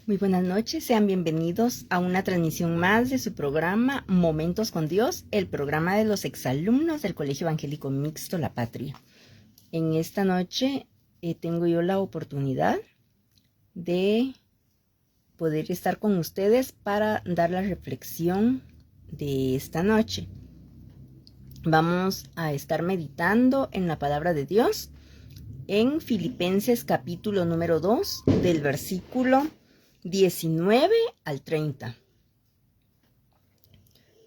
Muy buenas noches, sean bienvenidos a una transmisión más de su programa Momentos con Dios, el programa de los exalumnos del Colegio Evangélico Mixto La Patria. En esta noche tengo yo la oportunidad de poder estar con ustedes para dar la reflexión de esta noche. Vamos a estar meditando en la palabra de Dios en Filipenses capítulo número 2 del versículo 19 al 30.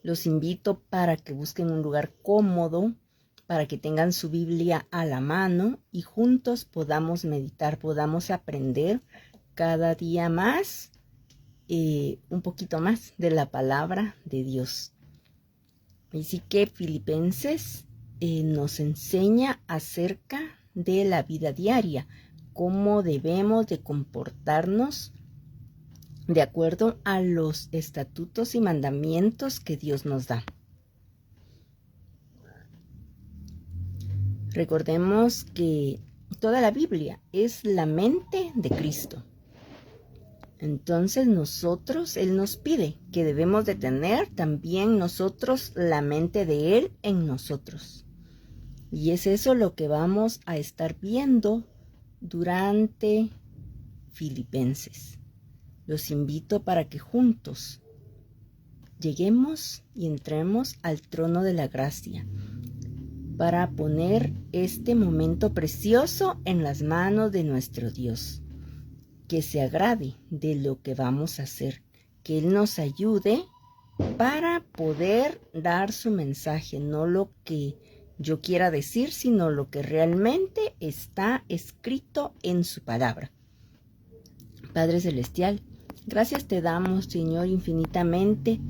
Los invito para que busquen un lugar cómodo, para que tengan su Biblia a la mano y juntos podamos meditar, podamos aprender cada día más, un poquito más de la palabra de Dios. Así que Filipenses nos enseña acerca de la vida diaria, cómo debemos de comportarnos de acuerdo a los estatutos y mandamientos que Dios nos da. Recordemos que toda la Biblia es la mente de Cristo. Entonces Él nos pide que debemos de tener también nosotros la mente de Él en nosotros. Y es eso lo que vamos a estar viendo durante Filipenses. Los invito para que juntos lleguemos y entremos al trono de la gracia para poner este momento precioso en las manos de nuestro Dios. Que se agrade de lo que vamos a hacer, que Él nos ayude para poder dar su mensaje, no lo que yo quiera decir, sino lo que realmente está escrito en su palabra. Padre Celestial, gracias te damos, Señor, infinitamente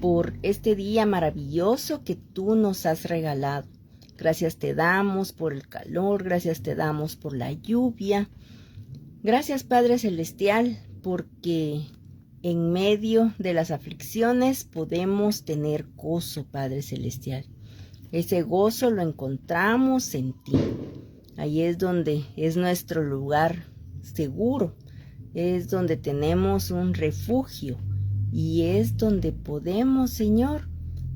por este día maravilloso que tú nos has regalado. Gracias te damos por el calor, gracias te damos por la lluvia. Gracias, Padre Celestial, porque en medio de las aflicciones podemos tener gozo, Padre Celestial. Ese gozo lo encontramos en ti. Ahí es donde es nuestro lugar seguro. Es donde tenemos un refugio y es donde podemos, Señor,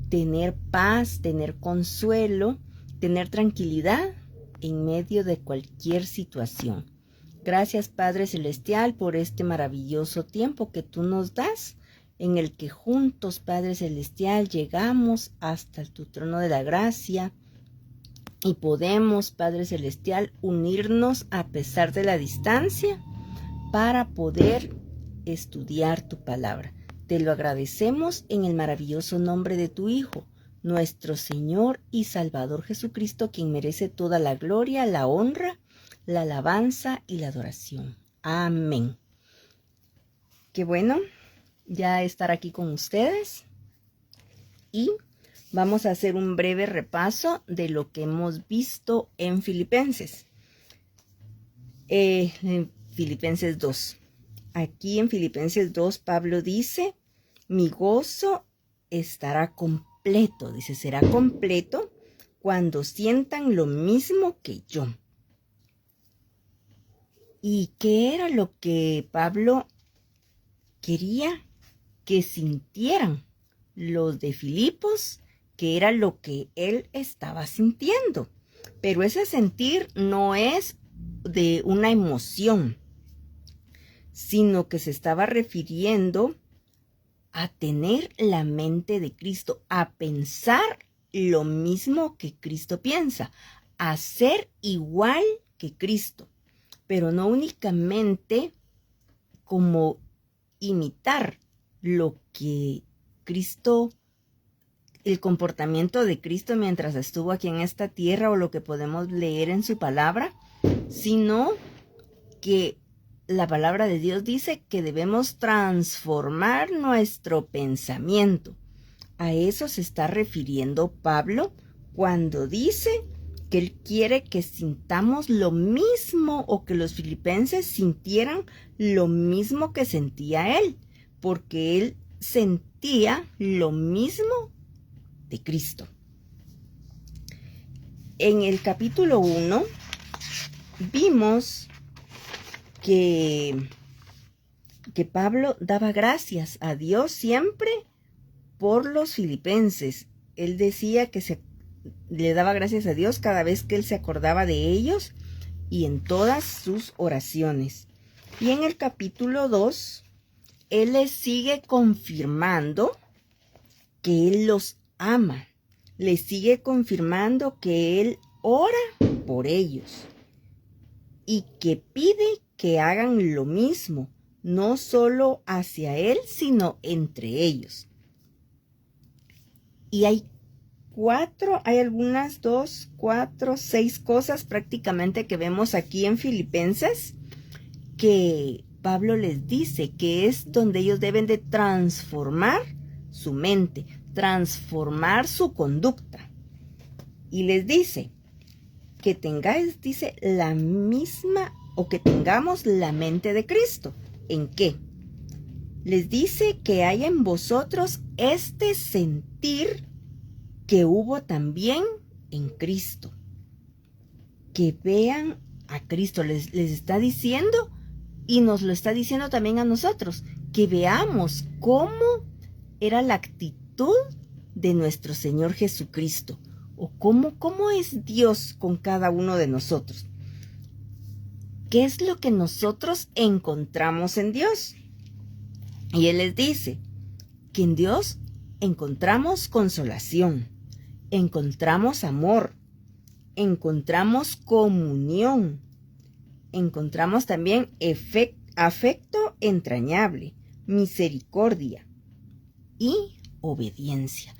tener paz, tener consuelo, tener tranquilidad en medio de cualquier situación. Gracias, Padre Celestial, por este maravilloso tiempo que tú nos das, en el que juntos, Padre Celestial, llegamos hasta tu trono de la gracia y podemos, Padre Celestial, unirnos a pesar de la distancia para poder estudiar tu palabra. Te lo agradecemos en el maravilloso nombre de tu Hijo, nuestro Señor y Salvador Jesucristo, quien merece toda la gloria, la honra, la alabanza y la adoración. Amén. Qué bueno ya estar aquí con ustedes y vamos a hacer un breve repaso de lo que hemos visto en Filipenses. Filipenses 2. Aquí en Filipenses 2, Pablo dice, mi gozo estará completo. Dice, será completo cuando sientan lo mismo que yo. ¿Y qué era lo que Pablo quería que sintieran los de Filipos? Que era lo que él estaba sintiendo. Pero ese sentir no es de una emoción, sino que se estaba refiriendo a tener la mente de Cristo, a pensar lo mismo que Cristo piensa, a ser igual que Cristo, pero no únicamente como imitar lo que Cristo, el comportamiento de Cristo mientras estuvo aquí en esta tierra o lo que podemos leer en su palabra, sino que la palabra de Dios dice que debemos transformar nuestro pensamiento. A eso se está refiriendo Pablo cuando dice que él quiere que sintamos lo mismo o que los filipenses sintieran lo mismo que sentía él, porque él sentía lo mismo de Cristo. En el capítulo 1 vimos que que Pablo daba gracias a Dios siempre por los filipenses. Él decía que le daba gracias a Dios cada vez que él se acordaba de ellos y en todas sus oraciones. Y en el capítulo 2, él les sigue confirmando que él los ama. Les sigue confirmando que él ora por ellos y que pide que hagan lo mismo, no solo hacia él, sino entre ellos. Y hay algunas 2, 4, 6 cosas prácticamente que vemos aquí en Filipenses que Pablo les dice que es donde ellos deben de transformar su mente, transformar su conducta. Y les dice que tengáis, dice, la misma o que tengamos la mente de Cristo. ¿En qué? Les dice que hay en vosotros este sentir que hubo también en Cristo. Que vean a Cristo, les está diciendo y nos lo está diciendo también a nosotros, que veamos cómo era la actitud de nuestro Señor Jesucristo o cómo es Dios con cada uno de nosotros. ¿Qué es lo que nosotros encontramos en Dios? Y Él les dice que en Dios encontramos consolación, encontramos amor, encontramos comunión, encontramos también afecto entrañable, misericordia y obediencia.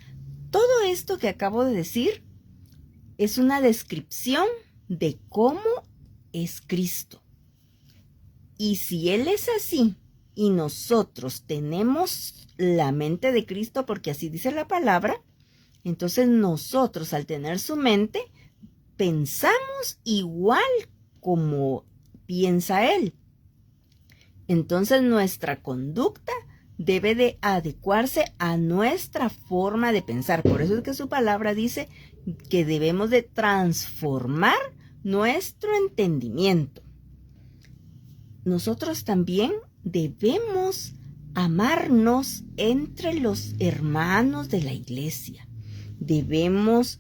Todo esto que acabo de decir es una descripción de cómo es Cristo. Y si Él es así y nosotros tenemos la mente de Cristo, porque así dice la palabra, entonces nosotros al tener su mente pensamos igual como piensa Él. Entonces nuestra conducta debe de adecuarse a nuestra forma de pensar. Por eso es que su palabra dice que debemos de transformar nuestro entendimiento. Nosotros también debemos amarnos entre los hermanos de la iglesia. Debemos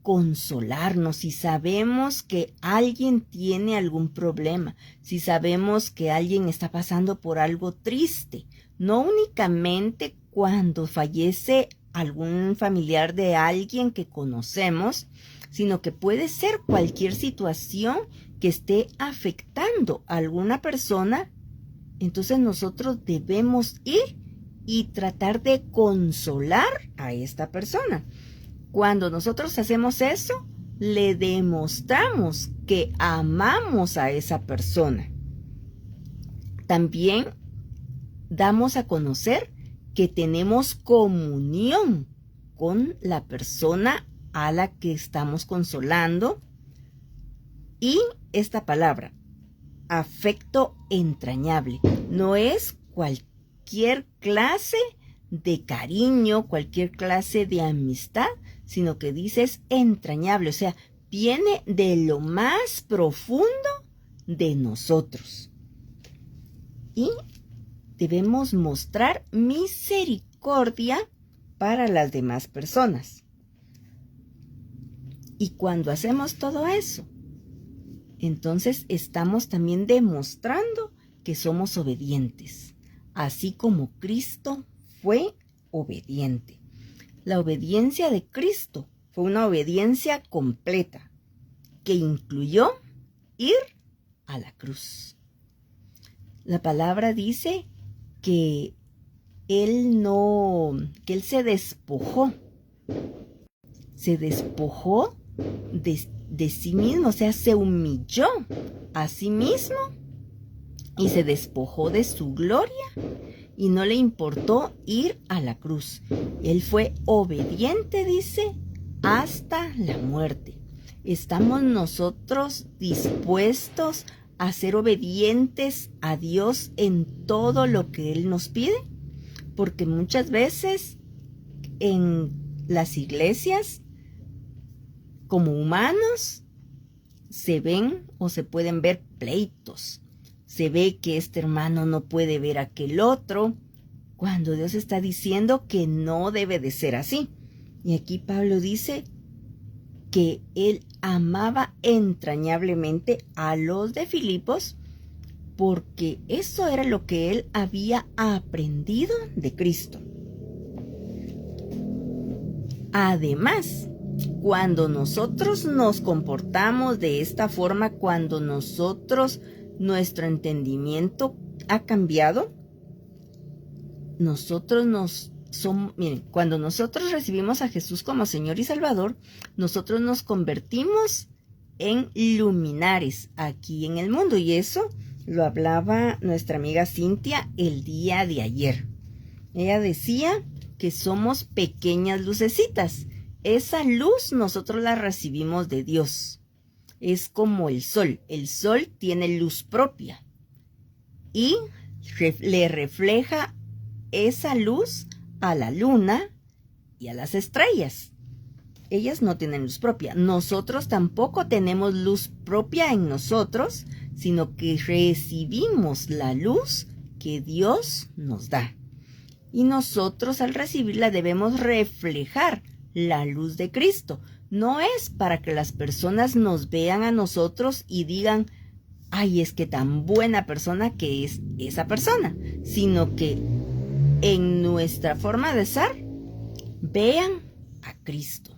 consolarnos si sabemos que alguien tiene algún problema, si sabemos que alguien está pasando por algo triste, no únicamente cuando fallece algún familiar de alguien que conocemos, sino que puede ser cualquier situación que esté afectando a alguna persona. Entonces nosotros debemos ir y tratar de consolar a esta persona. Cuando nosotros hacemos eso, le demostramos que amamos a esa persona. También damos a conocer que tenemos comunión con la persona a la que estamos consolando. Y esta palabra, afecto entrañable, no es cualquier clase de cariño, cualquier clase de amistad, sino que dices entrañable, o sea, viene de lo más profundo de nosotros. Y debemos mostrar misericordia para las demás personas. Y cuando hacemos todo eso, entonces estamos también demostrando que somos obedientes, así como Cristo fue obediente. La obediencia de Cristo fue una obediencia completa que incluyó ir a la cruz. La palabra dice que él se despojó de sí mismo, o sea, se humilló a sí mismo y se despojó de su gloria y no le importó ir a la cruz. Él fue obediente, dice, hasta la muerte. ¿Estamos nosotros dispuestos a ser obedientes a Dios en todo lo que Él nos pide? Porque muchas veces en las iglesias, como humanos, se ven o se pueden ver pleitos, se ve que este hermano no puede ver a aquel otro, cuando Dios está diciendo que no debe de ser así. Y aquí Pablo dice que él amaba entrañablemente a los de Filipos porque eso era lo que él había aprendido de Cristo. Además, cuando nosotros nos comportamos de esta forma, cuando nuestro entendimiento ha cambiado, cuando nosotros recibimos a Jesús como Señor y Salvador, nosotros nos convertimos en luminares aquí en el mundo. Y eso lo hablaba nuestra amiga Cintia el día de ayer. Ella decía que somos pequeñas lucecitas. Esa luz nosotros la recibimos de Dios. Es como el sol. El sol tiene luz propia y le refleja esa luz a la luna y a las estrellas. Ellas no tienen luz propia. Nosotros tampoco tenemos luz propia en nosotros, sino que recibimos la luz que Dios nos da. Y nosotros al recibirla debemos reflejar la luz de Cristo. No es para que las personas nos vean a nosotros y digan, ay, es que tan buena persona que es esa persona, sino que en nuestra forma de ser, vean a Cristo.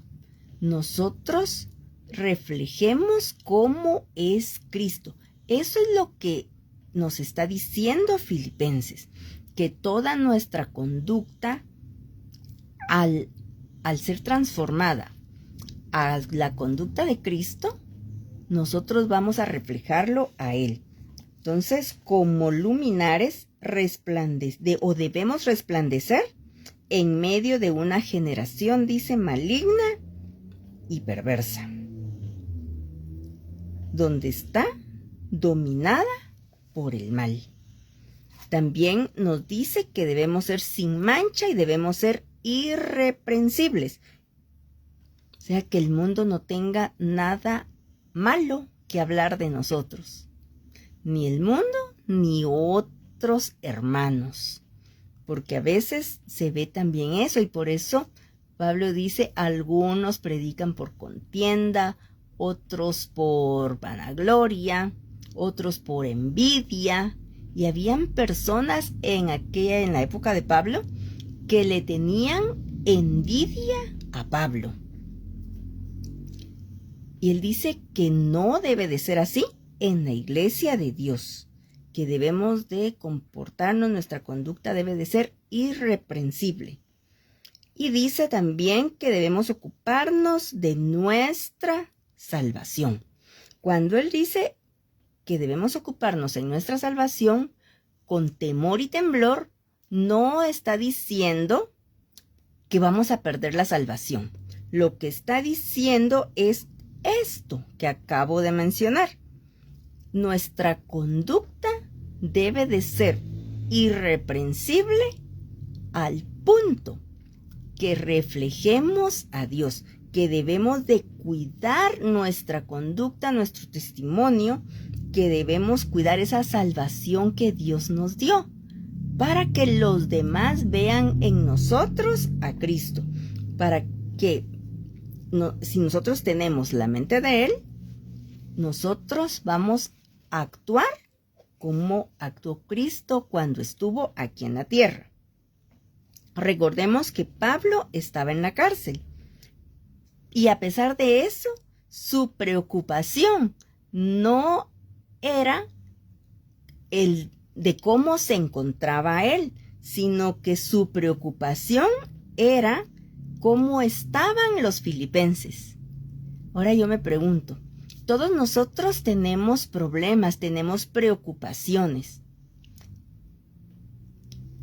Nosotros reflejemos cómo es Cristo. Eso es lo que nos está diciendo Filipenses, que toda nuestra conducta, al ser transformada a la conducta de Cristo, nosotros vamos a reflejarlo a Él. Entonces, como luminares, debemos resplandecer en medio de una generación, dice, maligna y perversa, donde está dominada por el mal. También nos dice que debemos ser sin mancha y debemos ser irreprensibles. O sea, que el mundo no tenga nada malo que hablar de nosotros. Ni el mundo, ni otros hermanos. Porque a veces se ve también eso, y por eso Pablo dice, algunos predican por contienda, otros por vanagloria, otros por envidia. Y habían personas en la época de Pablo que le tenían envidia a Pablo. Y él dice que no debe de ser así en la iglesia de Dios, que debemos de comportarnos, nuestra conducta debe de ser irreprensible. Y dice también que debemos ocuparnos de nuestra salvación. Cuando él dice que debemos ocuparnos en nuestra salvación con temor y temblor, no está diciendo que vamos a perder la salvación. Lo que está diciendo es esto que acabo de mencionar. Nuestra conducta debe de ser irreprensible al punto que reflejemos a Dios, que debemos de cuidar nuestra conducta, nuestro testimonio, que debemos cuidar esa salvación que Dios nos dio, para que los demás vean en nosotros a Cristo, para que si nosotros tenemos la mente de Él, nosotros vamos a actuar como actuó Cristo cuando estuvo aquí en la tierra. Recordemos que Pablo estaba en la cárcel y a pesar de eso, su preocupación no era el de cómo se encontraba él, sino que su preocupación era cómo estaban los filipenses. Ahora yo me pregunto, todos nosotros tenemos problemas, tenemos preocupaciones.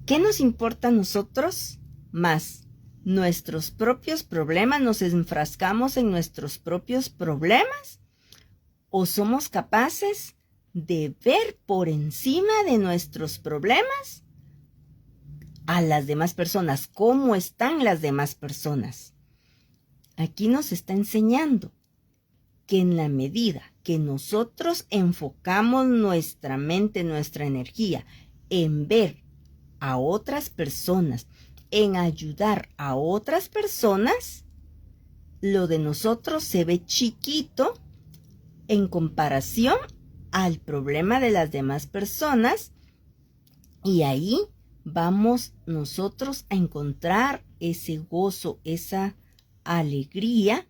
¿Qué nos importa a nosotros más? ¿Nuestros propios problemas? ¿Nos enfrascamos en nuestros propios problemas? ¿O somos capaces de ver por encima de nuestros problemas a las demás personas? ¿Cómo están las demás personas? Aquí nos está enseñando que en la medida que nosotros enfocamos nuestra mente, nuestra energía en ver a otras personas, en ayudar a otras personas, lo de nosotros se ve chiquito en comparación al problema de las demás personas, y ahí vamos nosotros a encontrar ese gozo, esa alegría,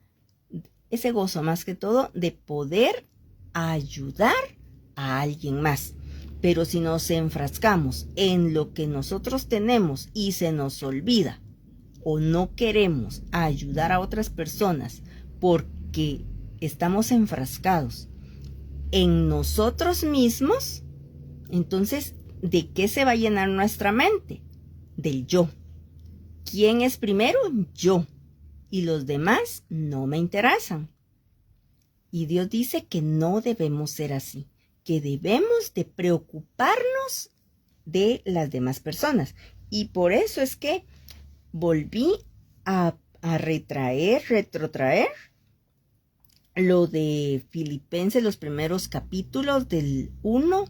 ese gozo más que todo de poder ayudar a alguien más. Pero si nos enfrascamos en lo que nosotros tenemos y se nos olvida o no queremos ayudar a otras personas porque estamos enfrascados en nosotros mismos, entonces, ¿de qué se va a llenar nuestra mente? Del yo. ¿Quién es primero? Yo. Y los demás no me interesan. Y Dios dice que no debemos ser así, que debemos de preocuparnos de las demás personas. Y por eso es que volví a retrotraer lo de Filipenses, los primeros capítulos del 1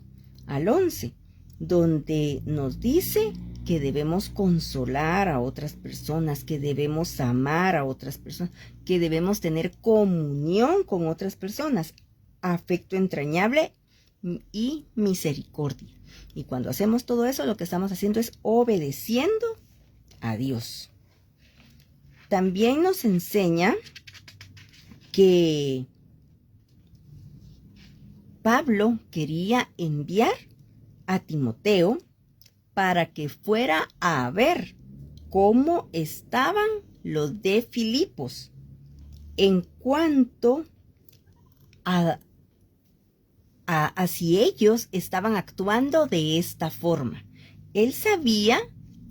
al 11, donde nos dice que debemos consolar a otras personas, que debemos amar a otras personas, que debemos tener comunión con otras personas, afecto entrañable y misericordia. Y cuando hacemos todo eso, lo que estamos haciendo es obedeciendo a Dios. También nos enseña que Pablo quería enviar a Timoteo para que fuera a ver cómo estaban los de Filipos en cuanto a si ellos estaban actuando de esta forma. Él sabía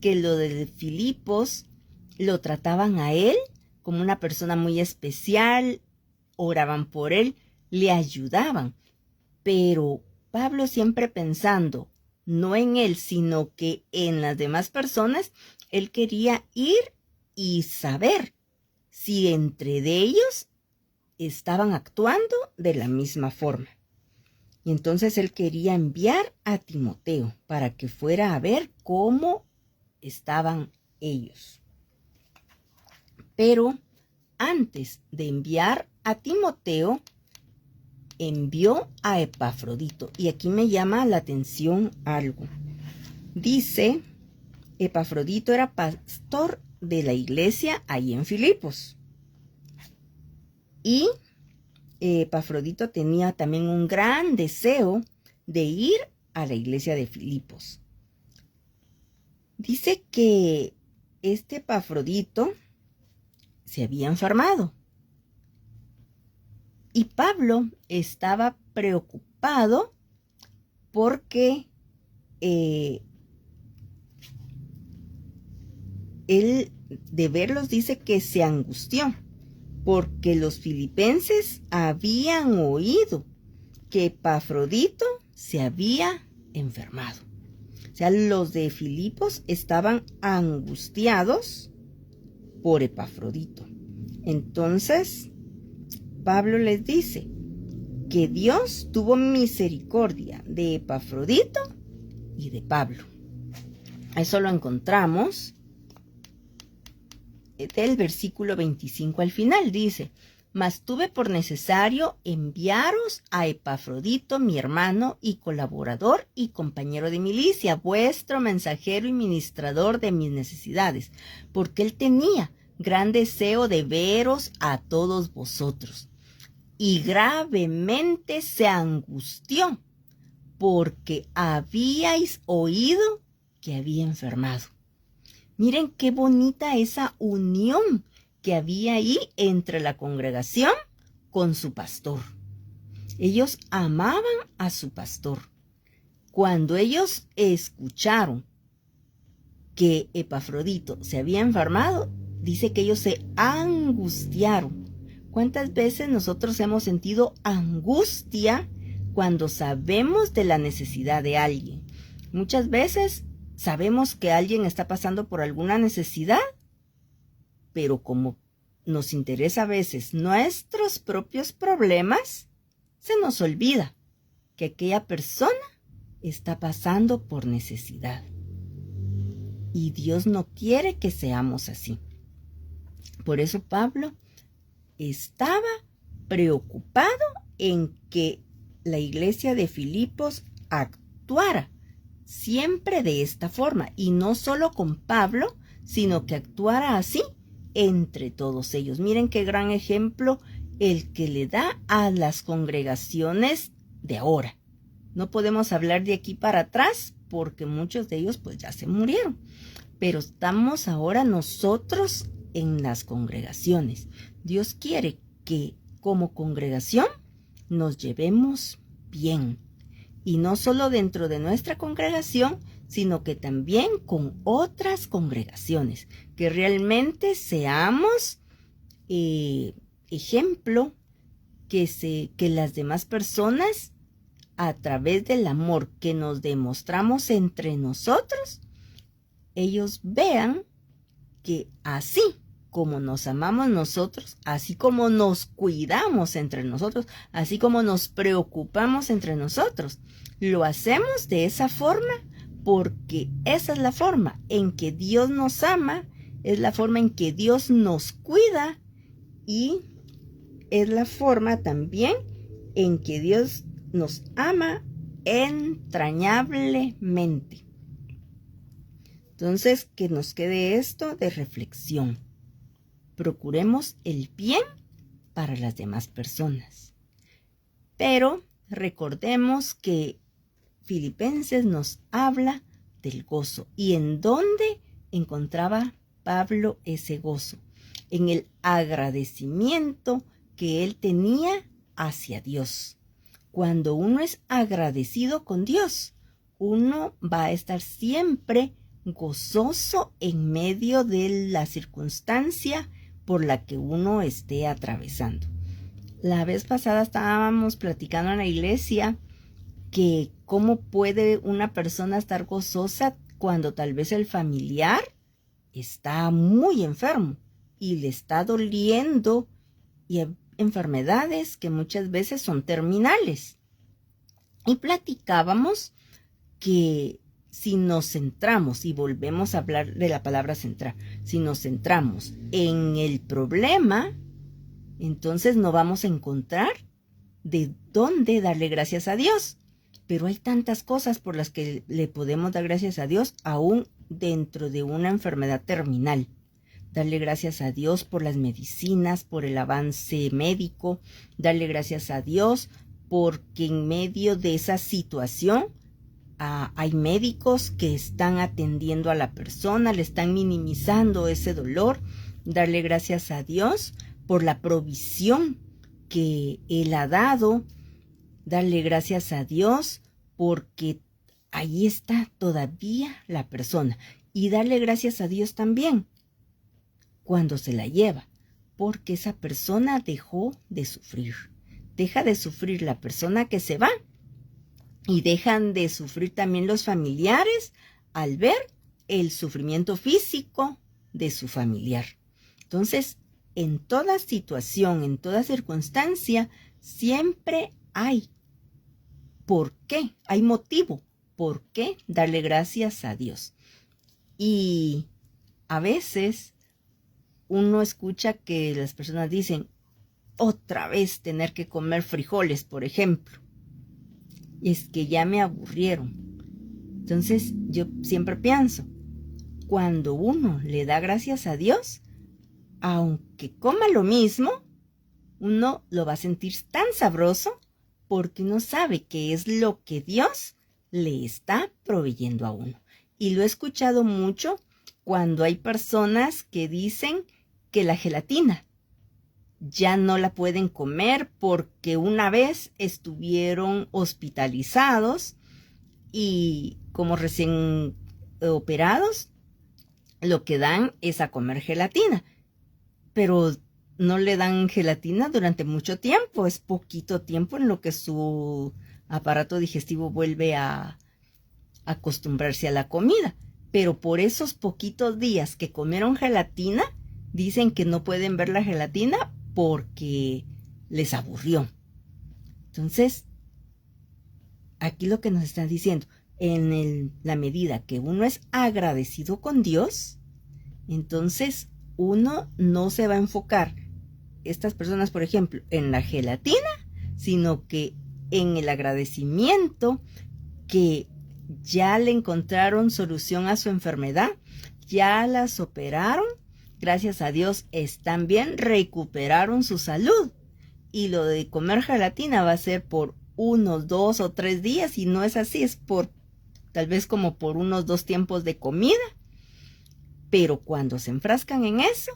que lo de Filipos lo trataban a él como una persona muy especial, oraban por él, le ayudaban, pero Pablo siempre pensando no en él, sino que en las demás personas, él quería ir y saber si entre de ellos estaban actuando de la misma forma. Y entonces él quería enviar a Timoteo para que fuera a ver cómo estaban ellos. Pero antes de enviar a Timoteo, envió a Epafrodito. Y aquí me llama la atención algo. Dice, Epafrodito era pastor de la iglesia ahí en Filipos. Y Epafrodito tenía también un gran deseo de ir a la iglesia de Filipos. Dice que este Epafrodito se había enfermado. Y Pablo estaba preocupado porque él de verlos dice que se angustió, porque los filipenses habían oído que Epafrodito se había enfermado. O sea, los de Filipos estaban angustiados por Epafrodito. Entonces, Pablo les dice que Dios tuvo misericordia de Epafrodito y de Pablo. Eso lo encontramos del versículo 25 al final. Dice, mas tuve por necesario enviaros a Epafrodito, mi hermano y colaborador y compañero de milicia, vuestro mensajero y ministrador de mis necesidades, porque él tenía gran deseo de veros a todos vosotros. Y gravemente se angustió, porque habíais oído que había enfermado. Miren qué bonita esa unión que había ahí entre la congregación con su pastor. Ellos amaban a su pastor. Cuando ellos escucharon que Epafrodito se había enfermado, dice que ellos se angustiaron. ¿Cuántas veces nosotros hemos sentido angustia cuando sabemos de la necesidad de alguien? Muchas veces sabemos que alguien está pasando por alguna necesidad, pero como nos interesa a veces nuestros propios problemas, se nos olvida que aquella persona está pasando por necesidad. Y Dios no quiere que seamos así. Por eso Pablo estaba preocupado en que la iglesia de Filipos actuara siempre de esta forma, y no solo con Pablo, sino que actuara así entre todos ellos. Miren qué gran ejemplo el que le da a las congregaciones de ahora. No podemos hablar de aquí para atrás porque muchos de ellos pues ya se murieron, pero estamos ahora nosotros en las congregaciones. Dios quiere que como congregación nos llevemos bien, y no solo dentro de nuestra congregación, sino que también con otras congregaciones, que realmente seamos ejemplo, que las demás personas, a través del amor que nos demostramos entre nosotros, ellos vean que así como nos amamos nosotros, así como nos cuidamos entre nosotros, así como nos preocupamos entre nosotros, lo hacemos de esa forma porque esa es la forma en que Dios nos ama, es la forma en que Dios nos cuida y es la forma también en que Dios nos ama entrañablemente. Entonces, que nos quede esto de reflexión. Procuremos el bien para las demás personas. Pero recordemos que Filipenses nos habla del gozo. ¿Y en dónde encontraba Pablo ese gozo? En el agradecimiento que él tenía hacia Dios. Cuando uno es agradecido con Dios, uno va a estar siempre gozoso en medio de la circunstancia por la que uno esté atravesando. La vez pasada estábamos platicando en la iglesia que cómo puede una persona estar gozosa cuando tal vez el familiar está muy enfermo y le está doliendo, y hay enfermedades que muchas veces son terminales. Y platicábamos que si nos centramos, y volvemos a hablar de la palabra centrar, si nos centramos en el problema, entonces no vamos a encontrar de dónde darle gracias a Dios. Pero hay tantas cosas por las que le podemos dar gracias a Dios aún dentro de una enfermedad terminal. Darle gracias a Dios por las medicinas, por el avance médico. Darle gracias a Dios porque en medio de esa situación hay médicos que están atendiendo a la persona, le están minimizando ese dolor. Darle gracias a Dios por la provisión que Él ha dado. Darle gracias a Dios porque ahí está todavía la persona. Y darle gracias a Dios también cuando se la lleva, porque esa persona dejó de sufrir. Deja de sufrir la persona que se va y dejan de sufrir también los familiares al ver el sufrimiento físico de su familiar. Entonces, en toda situación, en toda circunstancia, siempre hay por qué, hay motivo por qué darle gracias a Dios. Y a veces uno escucha que las personas dicen, otra vez tener que comer frijoles, por ejemplo. Y es que ya me aburrieron. Entonces yo siempre pienso, cuando uno le da gracias a Dios, aunque coma lo mismo, uno lo va a sentir tan sabroso porque uno sabe que es lo que Dios le está proveyendo a uno. Y lo he escuchado mucho cuando hay personas que dicen que la gelatina ya no la pueden comer porque una vez estuvieron hospitalizados y como recién operados, lo que dan es a comer gelatina, pero no le dan gelatina durante mucho tiempo, es poquito tiempo en lo que su aparato digestivo vuelve a acostumbrarse a la comida, pero por esos poquitos días que comieron gelatina, dicen que no pueden ver la gelatina porque les aburrió. Entonces, aquí lo que nos está diciendo, en la medida que uno es agradecido con Dios, entonces uno no se va a enfocar, estas personas, por ejemplo, en la gelatina, sino que en el agradecimiento que ya le encontraron solución a su enfermedad, ya las operaron, gracias a Dios están bien, recuperaron su salud. Y lo de comer gelatina va a ser por unos 2 o 3 días, y no es así, es por tal vez como por unos 2 tiempos de comida. Pero cuando se enfrascan en eso,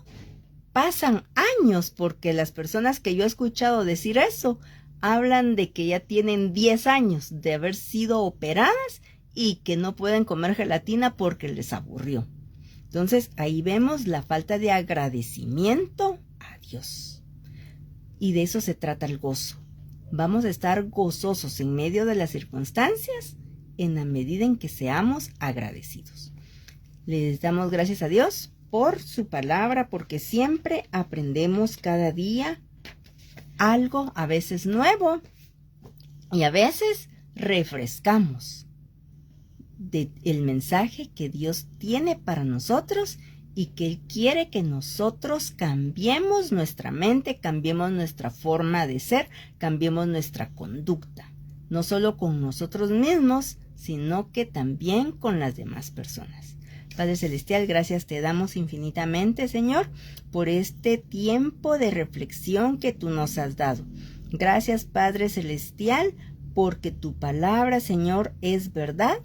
pasan años, porque las personas que yo he escuchado decir eso, hablan de que ya tienen 10 años de haber sido operadas y que no pueden comer gelatina porque les aburrió. Entonces ahí vemos la falta de agradecimiento a Dios. Y de eso se trata el gozo. Vamos a estar gozosos en medio de las circunstancias en la medida en que seamos agradecidos. Les damos gracias a Dios por su palabra, porque siempre aprendemos cada día algo, a veces nuevo, y a veces refrescamos del mensaje que Dios tiene para nosotros y que Él quiere que nosotros cambiemos nuestra mente, cambiemos nuestra forma de ser, cambiemos nuestra conducta, no solo con nosotros mismos, sino que también con las demás personas. Padre Celestial, gracias te damos infinitamente, Señor, por este tiempo de reflexión que tú nos has dado. Gracias, Padre Celestial, porque tu palabra, Señor, es verdad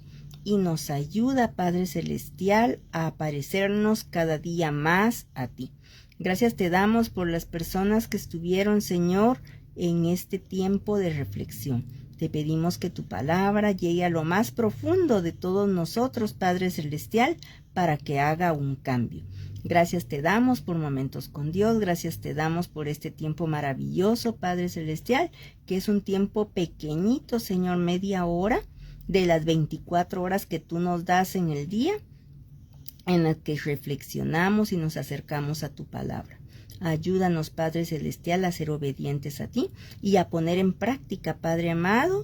y nos ayuda, Padre Celestial, a parecernos cada día más a ti. Gracias te damos por las personas que estuvieron, Señor, en este tiempo de reflexión. Te pedimos que tu palabra llegue a lo más profundo de todos nosotros, Padre Celestial, para que haga un cambio. Gracias te damos por momentos con Dios, gracias te damos por este tiempo maravilloso, Padre Celestial, que es un tiempo pequeñito, Señor, media hora de las 24 horas que tú nos das en el día, en las que reflexionamos y nos acercamos a tu palabra. Ayúdanos, Padre Celestial, a ser obedientes a ti y a poner en práctica, Padre amado,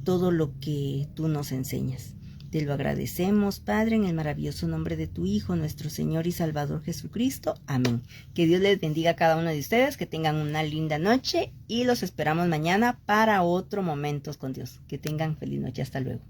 todo lo que tú nos enseñas. Te lo agradecemos, Padre, en el maravilloso nombre de tu Hijo, nuestro Señor y Salvador Jesucristo. Amén. Que Dios les bendiga a cada uno de ustedes, que tengan una linda noche y los esperamos mañana para otro Momentos con Dios. Que tengan feliz noche. Hasta luego.